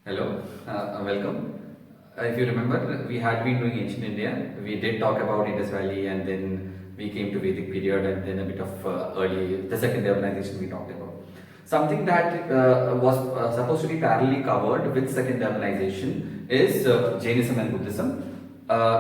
Hello, welcome. If you remember, we had been doing ancient India. We did talk about Indus Valley, and then we came to Vedic period, and then a bit of the second urbanization we talked about. Something that was supposed to be parallelly covered with second urbanization is Jainism and Buddhism,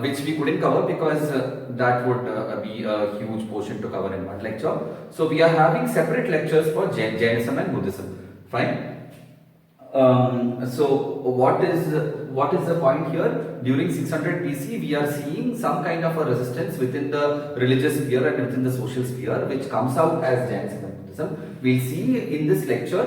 which we couldn't cover because that would be a huge portion to cover in one lecture. So we are having separate lectures for Jainism and Buddhism. Fine. So what is the point here? During 600 BC, we are seeing some kind of a resistance within the religious sphere and within the social sphere, which comes out as Jainism and Buddhism. We'll see in this lecture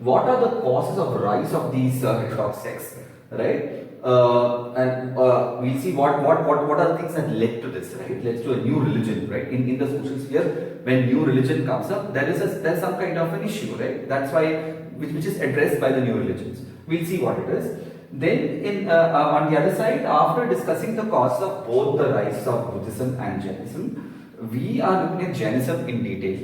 what are the causes of rise of these heterodox sects, right? And we'll see what are the things that led to this, right? Led to a new religion, right? In the social sphere, when new religion comes up, there's some kind of an issue, right? That's why which is addressed by the new religions. We'll see what it is. Then on the other side, after discussing the causes of both the rise of Buddhism and Jainism, we are looking at Jainism in detail.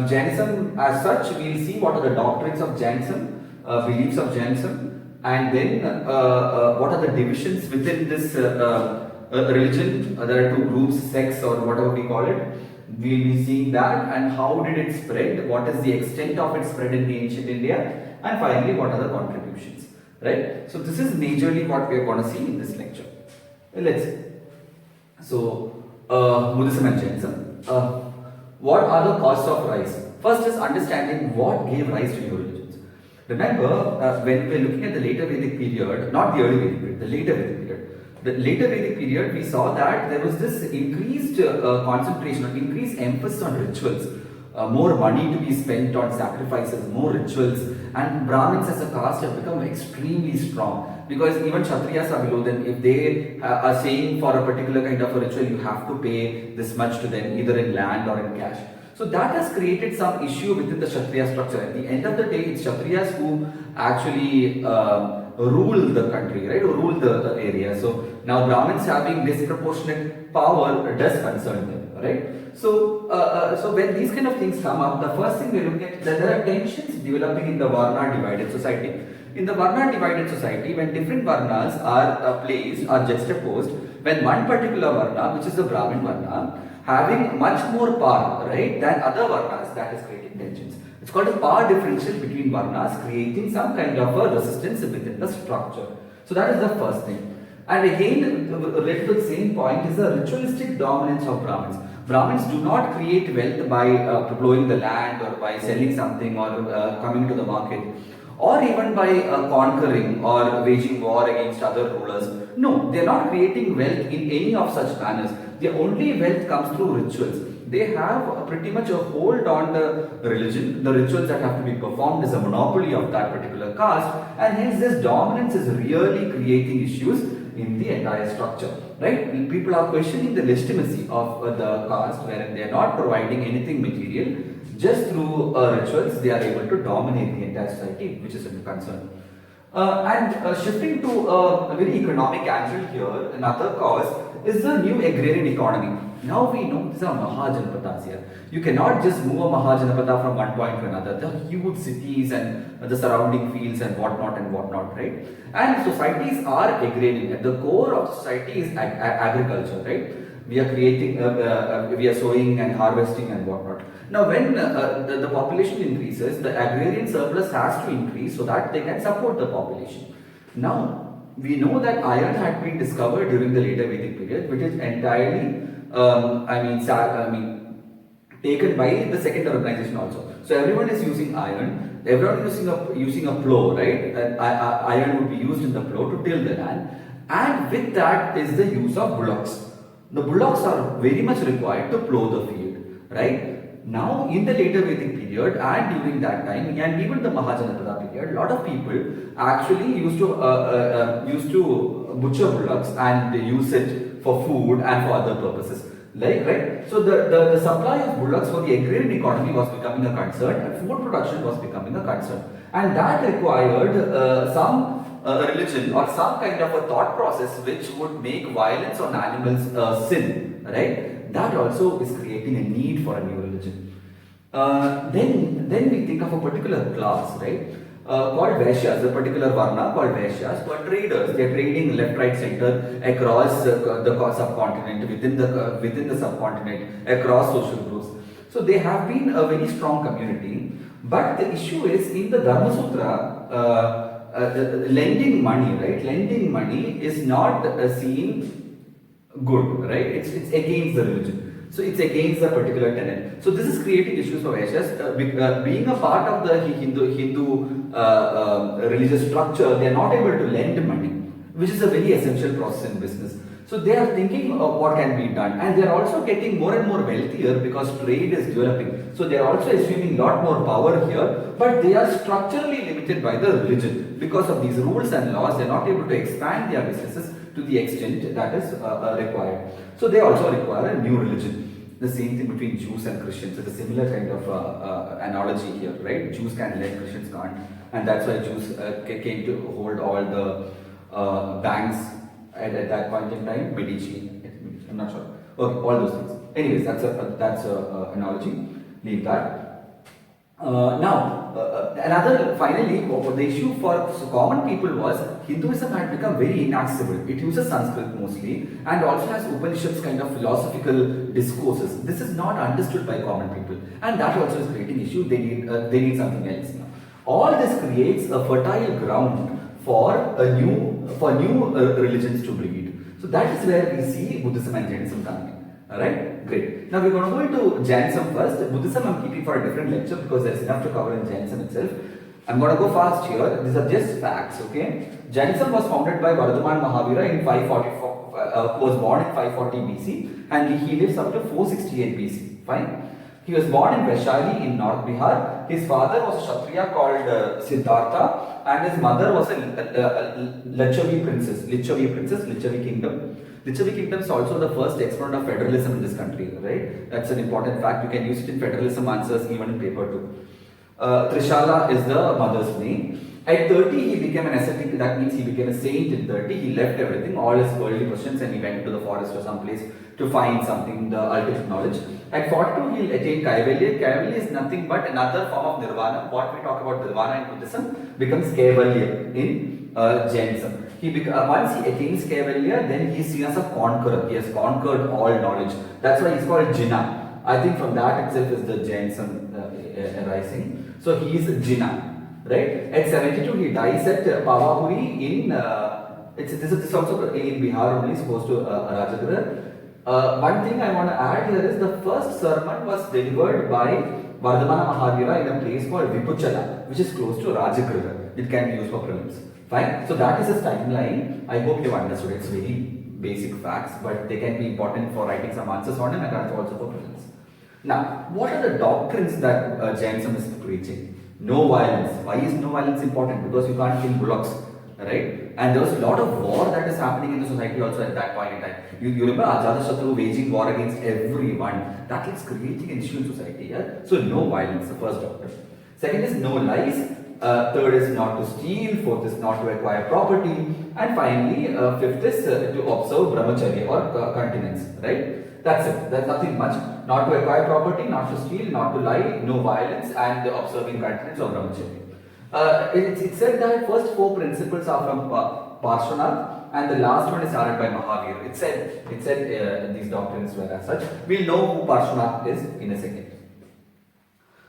Jainism as such, we'll see what are the doctrines of Jainism, beliefs of Jainism, and then what are the divisions within this religion. There are two groups, sects or whatever we call it. We will be seeing that, and how did it spread, what is the extent of its spread in the ancient India, and finally what are the contributions, right? So this is majorly what we are going to see in this lecture. Let's see. So Buddhism and Jainism. What are the causes of rise? First is understanding what gave rise to new religions. Remember, when we are looking at the later Vedic period, not the early Vedic period, the later Vedic period. The later Vedic period, we saw that there was this increased concentration or increased emphasis on rituals, more money to be spent on sacrifices, more rituals, and Brahmins as a caste have become extremely strong, because even Kshatriyas are below them. If they are saying for a particular kind of a ritual, you have to pay this much to them, either in land or in cash. So that has created some issue within the Kshatriya structure. At the end of the day, it's Kshatriyas who actually rule the country, right? Or rule the area. So now Brahmins having disproportionate power does concern them, right? So when these kind of things come up, the first thing we look at, that there are tensions developing in the Varna divided society. In the Varna divided society, when different Varnas are placed, are juxtaposed, when one particular Varna, which is the Brahmin Varna, having much more power, right, than other Varnas, that is creating tensions. It's called a power differential between Varnas, creating some kind of a resistance within the structure. So that is the first thing. And again, related to the same point is the ritualistic dominance of Brahmins. Brahmins do not create wealth by plowing the land or by selling something or coming to the market, or even by conquering or waging war against other rulers. No, they are not creating wealth in any of such manners. Their only wealth comes through rituals. They have pretty much a hold on the religion. The rituals that have to be performed is a monopoly of that particular caste, and hence this dominance is really creating issues in the entire structure, right? People are questioning the legitimacy of the caste, wherein they are not providing anything material. Just through rituals, they are able to dominate the entire society, which is a concern. Shifting to a very economic angle here, another cause is the new agrarian economy. Now we know these are Mahajanapadas here. You cannot just move a Mahajanapada from one point to another. The huge cities and the surrounding fields and whatnot, right? And societies are agrarian. At the core of society is agriculture, right? We are creating, we are sowing and harvesting and whatnot. Now when the population increases, the agrarian surplus has to increase so that they can support the population. Now, we know that iron had been discovered during the later Vedic period, which is entirely, taken by the second urbanization also. So everyone is using iron, everyone is using a plow, right? And iron would be used in the plow to till the land, and with that is the use of bullocks. The bullocks are very much required to plow the field, right? Now, in the later Vedic period and during that time, and even the Mahajanapada period, a lot of people actually used to butcher bullocks and they use it for food and for other purposes. Right? So the supply of bullocks for the agrarian economy was becoming a concern, and food production was becoming a concern, and that required some religion or some kind of a thought process which would make violence on animals sin, right? That also is creating a need for a new religion. Then we think of a particular class, right? called Vaishyas, a particular Varna called Vaishyas, who are traders. They are trading left, right, center across the subcontinent, within the subcontinent, across social groups. So they have been a very strong community. But the issue is in the Dharma Sutra, lending money, right? Lending money is not seen good, right? It's against the religion. So it's against the particular tenet. So this is creating issues for Vaishyas. Being a part of the Hindu religious structure, they are not able to lend money, which is a very essential process in business. So they are thinking of what can be done, and they are also getting more and more wealthier because trade is developing. So they are also assuming a lot more power here, but they are structurally limited by the religion. Because of these rules and laws, they are not able to expand their businesses to the extent that is required. So they also require a new religion. The same thing between Jews and Christians. It's a similar kind of analogy here, right? Jews can lend, Christians can't, and that's why Jews came to hold all the banks at that point in time. Medici, I'm not sure. Okay, all those things. Anyways, that's a analogy. Leave that. Finally, the issue for common people was Hinduism had become very inaccessible. It uses Sanskrit mostly and also has Upanishads kind of philosophical discourses. This is not understood by common people, and that also is creating issue. They need something else now. All this creates a fertile ground for new religions to breed. So that is where we see Buddhism and Jainism coming in. Alright, great. Now we're going to go into Jainism first. Buddhism I'm keeping for a different lecture because there's enough to cover in Jainism itself. I'm going to go fast here. These are just facts, okay? Jainism was founded by Vardhaman Mahavira in 544, who was born in 540 BC, and he lives up to 468 BC. Fine. He was born in Vaishali in North Bihar. His father was a Kshatriya called Siddhartha, and his mother was a Lichavi kingdom. Lichavi kingdom is also the first exponent of federalism in this country, right? That's an important fact. You can use it in federalism answers even in paper too. Trishala is the mother's name. At 30, he became an ascetic. That means he became a saint in 30. He left everything, all his worldly possessions, and he went to the forest or someplace to find something, the ultimate knowledge. At 42, he attained Kaivalya. Kaivalya is nothing but another form of nirvana. What we talk about nirvana in Buddhism becomes Kaivalya in Jainism. Once he attains Kaivalya, then he is seen as a conqueror. He has conquered all knowledge. That's why he is called Jinnah. I think from that itself is the Jainism arising. So he is Jinnah. Right? At 72, he dies at Pavapuri in, this is also in Bihar only, supposed to Rajagriha. One thing I want to add here is the first sermon was delivered by Vardhamana Mahavira in a place called Vipuchala, which is close to Rajagriha. It can be used for prelims. Fine? So that is his timeline. I hope you have understood. It's very basic facts, but they can be important for writing some answers on him, and that's also for prelims. Now, what are the doctrines that Jainism is preaching? No violence. Why is no violence important? Because you can't kill bullocks, right? And there was a lot of war that is happening in the society also at that point in time. You remember Ajatashatru waging war against everyone. That is creating an issue in society. Yeah? So no violence, the first doctrine. Second is no lies. Third is not to steal. Fourth is not to acquire property. And finally, fifth is to observe brahmacharya or continence, right? That's it. There's nothing much. Not to acquire property, not to steal, not to lie, no violence, and observing continence or brahmacharya. It's said that first four principles are from Parshvanath, and the last one is started by Mahavir. It said these doctrines were as such. We'll know who Parshvanath is in a second.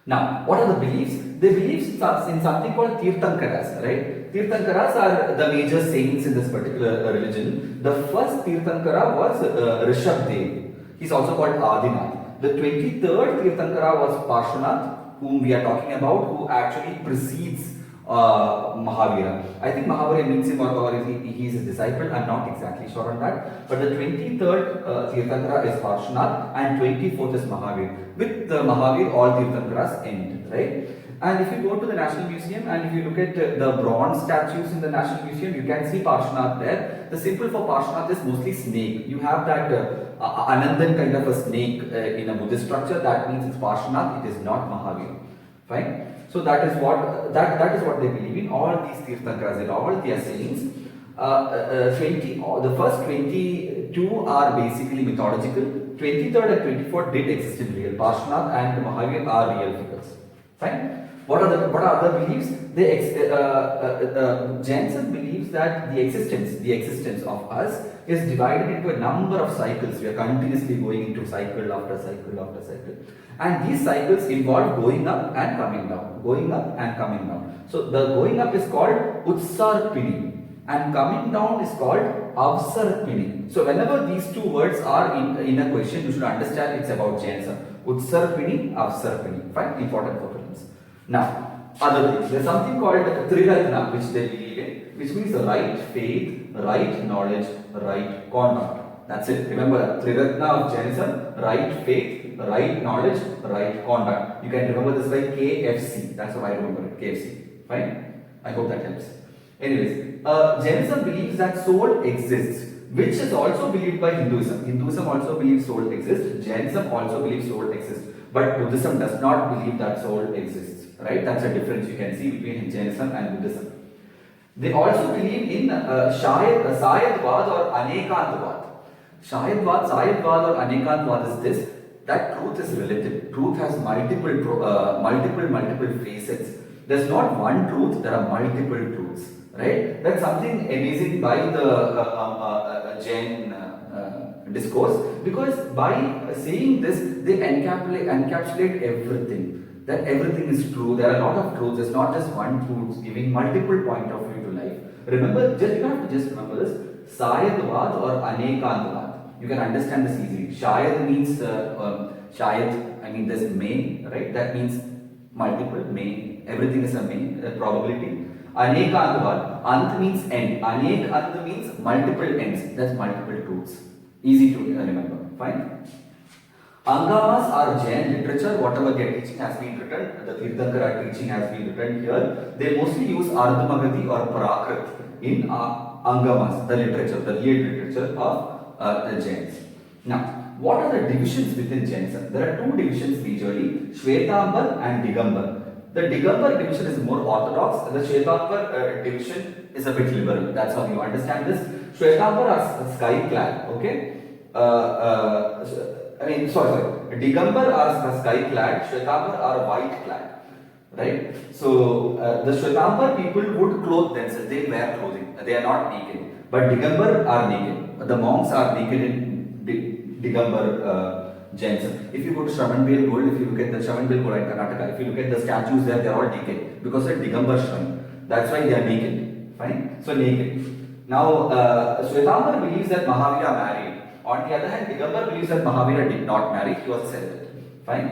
Now, what are the beliefs? They believe in something called Tirthankaras, right? Tirthankaras are the major saints in this particular religion. The first Tirthankara was Rishabdev. He's also called Adinath. The 23rd Tirthankara was Parshvanath, whom we are talking about, who actually precedes Mahavira. I think Mahavira means him or he is his disciple. I'm not exactly sure on that. But the 23rd Tirthankara is Parshvanath and 24th is Mahavir. With the Mahavir, all Tirthankaras end, right? And if you go to the National Museum and if you look at the bronze statues in the National Museum, you can see Parshvanath there. The symbol for Parshvanath is mostly snake. You have that Anandan kind of a snake in a Buddhist structure. That means it's Parshvanath. It is not Mahavir. Fine. So that is what they believe in. All these Tirthankaras, all their sayings. The first 22 are basically mythological. 23rd and 24th did exist in real. Parshvanath and Mahavir are real figures. Fine. What are other beliefs? Jainism believes that the existence of us is divided into a number of cycles. We are continuously going into cycle after cycle after cycle, and these cycles involve going up and coming down, going up and coming down. So the going up is called Utsarpini and coming down is called Avsarpini. So whenever these two words are in a question, you should understand it's about Jainism. Utsarpini, Avsarpini. Fine, important for prelims. Now, other things. There's something called Triratna, which they believe in, which means right faith, right knowledge, right conduct. That's it. Remember, Triratna of Jainism, right faith, right knowledge, right conduct. You can remember this by KFC. That's how I remember it. KFC. Fine? I hope that helps. Anyways, Jainism believes that soul exists, which is also believed by Hinduism. Hinduism also believes soul exists. Jainism also believes soul exists. But Buddhism does not believe that soul exists. Right? That's a difference you can see between Jainism and Buddhism. They also believe in Sayadvad or Anekantvad. Sayadvad or Anekantvad is this, that truth is relative. Truth has multiple facets. There's not one truth, there are multiple truths. Right? That's something amazing by the Jain discourse, because by saying this, they encapsulate everything. That everything is true. There are a lot of truths. It's not just one truth, giving multiple point of view to life. Remember, you have to just remember this: Sayadvad or Anekantvad. You can understand this easily. Shayad means Shayad. I mean, there's may, right? That means multiple may. Everything is a may, probability. Anekantvad, ant means end. Ant means multiple ends. That's multiple truths. Easy to remember. Fine. Angamas are Jain literature. Whatever their teaching has been written, the Tirthankara teaching has been written here. They mostly use Ardhamagati or Prakrit in Angamas, the literature, the real literature of the Jains. Now, what are the divisions within Jainism? There are two divisions majorly: Shvetambar and Digambar. The Digambar division is more orthodox, the Shvetambar division is a bit liberal. That's how you understand this. Shvetambar are sky clad, okay? Digambar are sky clad, Shvetambar are white clad, right? So the Shvetambar people would clothe themselves, they wear clothing, they are not naked. But Digambar are naked. The monks are naked in Digambar Jainism. If you go to Shravanbel Gold, if you look at the Shravanbel Gold in Karnataka, if you look at the statues there, they are all naked because of Digambar shrine. That's why they are naked. Fine? So naked. Now, Shvetambar believes that Mahavira married. On the other hand, Digambar believes that Mahavira did not marry, he was a celibate. Fine?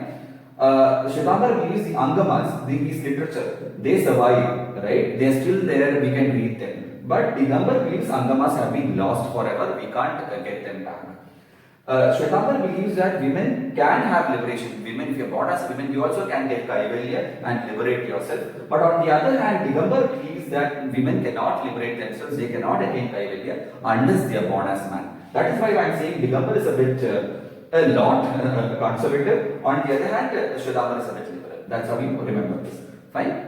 Shvetambar believes the Angamas, these literature, they survive, right? They are still there, we can read them. But Digambar believes Angamas have been lost forever, we can't get them back. Shvetambar believes that women can have liberation. Women, if you are born as women, you also can get kaivalya and liberate yourself. But on the other hand, Digambar believes that women cannot liberate themselves, they cannot attain kaivalya unless they are born as man. That is why I am saying Digambar is a bit a lot conservative. On the other hand, Shvetambar is a bit liberal. That's how you remember this. Fine?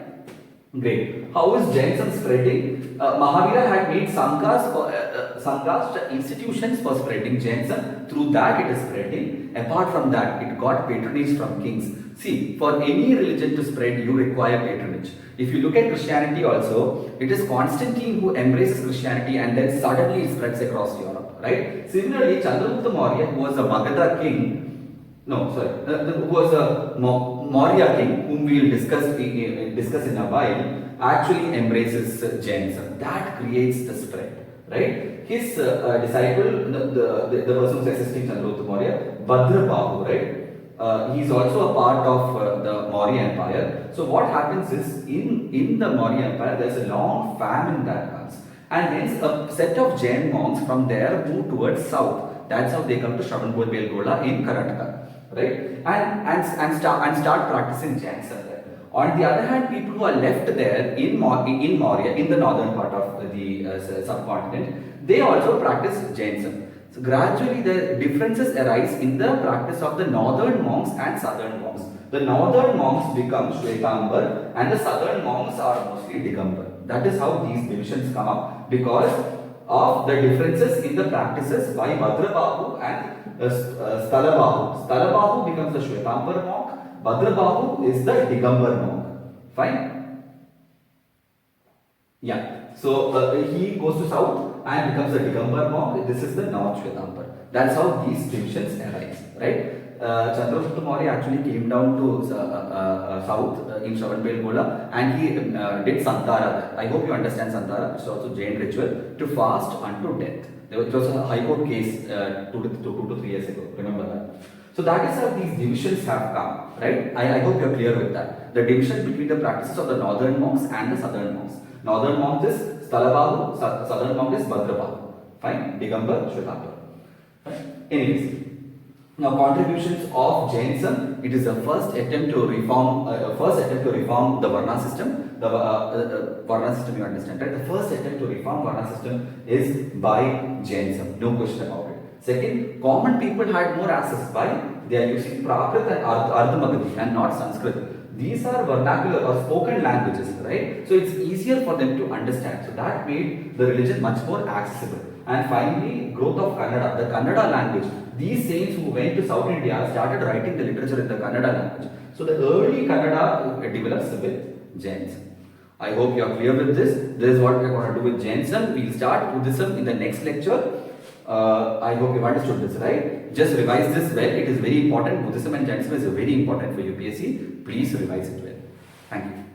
Great. How is Jainism spreading? Mahavira had made sanghas, institutions for spreading Jainism. Through that it is spreading. Apart from that, it got patronage from kings. See, for any religion to spread, you require patronage. If you look at Christianity also, it is Constantine who embraces Christianity and then suddenly it spreads across Europe. Right? Similarly, Chandragupta Maurya, who was a Magadha king, who was a Maurya king, whom we will discuss in a while, actually embraces Jainism. That creates the spread, right? His disciple, the person who is assisting Chandragupta Maurya, Bhadra Bahu, right? He is also a part of the Maurya Empire. So what happens is, in the Maurya Empire, there is a long famine that comes. And hence a set of Jain monks from there move towards south. That's how they come to Shravanbel in Karnataka, right? And start practicing Jainism there. On the other hand, people who are left there in Maurya, in the northern part of the subcontinent, they also practice Jainism. So gradually the differences arise in the practice of the northern monks and southern monks. The northern monks become Shvetambar and the southern monks are mostly Digambar. That is how these divisions come up, because of the differences in the practices by Bhadrabahu and Stalabahu. Stalabahu becomes the Shvetambar monk, Bhadrabahu is the Digambar monk. Fine? Yeah. So he goes to south and becomes a Digambar monk. This is the North Shwetambar. That's how these divisions arise, right? Chandragupta Maurya actually came down to south in Shravanbelgola and he did Santara there. I hope you understand Santara. It's also Jain ritual to fast unto death. It was a high court case 2 to 3 years ago. Remember that? So that is how these divisions have come, right? I hope you're clear with that. The division between the practices of the northern monks and the southern monks. Northern monk is Stalabahu, southern monk is Bhadrabahu. Fine? Digambar, Shwetambar. Fine? Anyways. Now, contributions of Jainism. It is the first attempt to reform the Varna system. The Varna system, you understand, right? The first attempt to reform Varna system is by Jainism. No question about it. Second, common people had more access by they are using Prakrit and Ardhamagati and not Sanskrit. These are vernacular or spoken languages, right? So it's easier for them to understand. So that made the religion much more accessible. And finally, growth of Kannada, the Kannada language. These saints who went to South India started writing the literature in the Kannada language. So the early Kannada develops with Jainism. I hope you are clear with this. This is what we are going to do with Jainism. We will start Buddhism in the next lecture. I hope you understood this, right? Just revise this well. It is very important. Buddhism and Jainism is very important for UPSC. Please revise it well. Thank you.